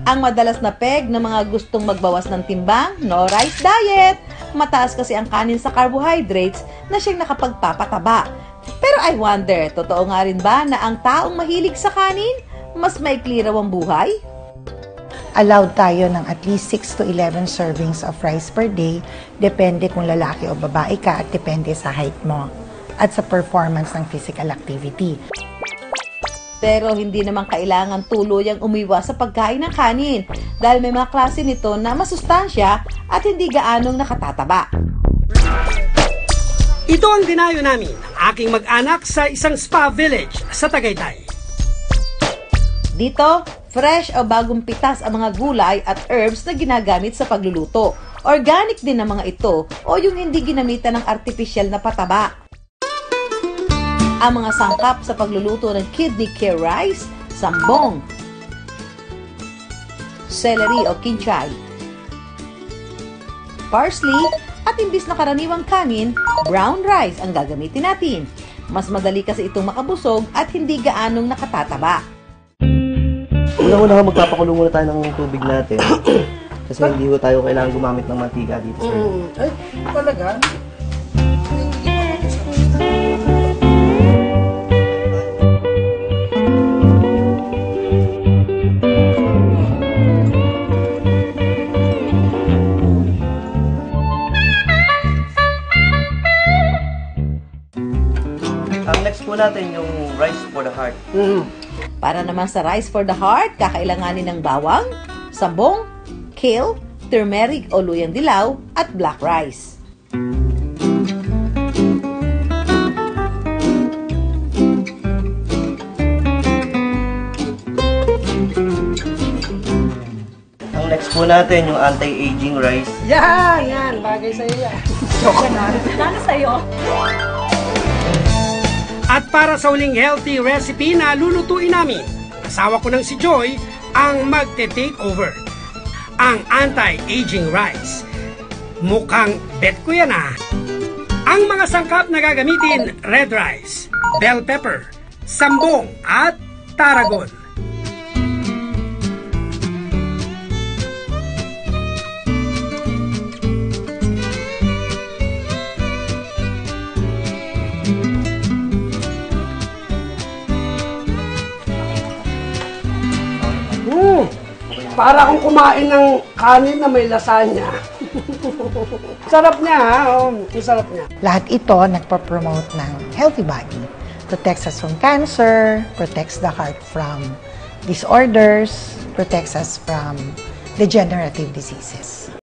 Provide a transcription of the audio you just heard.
Ang madalas na peg ng mga gustong magbawas ng timbang, no rice diet. Mataas kasi ang kanin sa carbohydrates na siyang nakapagpapataba. Pero I wonder, totoo nga rin ba na ang taong mahilig sa kanin, mas maikli raw ang buhay? Allowed tayo ng at least 6 to 11 servings of rice per day, depende kung lalaki o babae ka at depende sa height mo at sa performance ng physical activity. Pero hindi naman kailangan tuluyang umiwas sa pagkain ng kanin dahil may mga klase nito na masustansya at hindi gaanong nakatataba. Ito ang dinayo namin ng aking mag-anak sa isang spa village sa Tagaytay. Dito, fresh o bagong pitas ang mga gulay at herbs na ginagamit sa pagluluto. Organic din ang mga ito o yung hindi ginamitan ng artificial na pataba. Ang mga sangkap sa pagluluto ng kidney care rice, sambong, celery o kinchay, parsley, at imbis na karaniwang kanin, brown rice ang gagamitin natin. Mas madali kasi itong makabusog at hindi gaanong nakatataba. Una-una magpapakulo muna tayo ng tubig natin. Kasi hindi ko tayo kailangan gumamit ng mantika dito, sir. Ay, talaga? Ang next po natin yung rice for the heart. Para naman sa rice for the heart, kakailanganin ng bawang, sambong, kale, turmeric o luyang dilaw, at black rice. Ang next po natin yung anti-aging rice. Yan! Bagay sa'yo yan. Lalo sa'yo. At para sa uling healthy recipe na lulutuin namin, asawa ko ng si Joy ang magte-take over. Ang anti-aging rice. Mukhang bet ko yan ah. Ang mga sangkap na gagamitin, red rice, bell pepper, sambong at tarragon. Para akong kumain ng kanin na may lasagna. Sarap niya, ha? Oh, sarap niya. Lahat ito nagpa-promote ng healthy body. Protects us from cancer, protects the heart from disorders, protects us from degenerative diseases.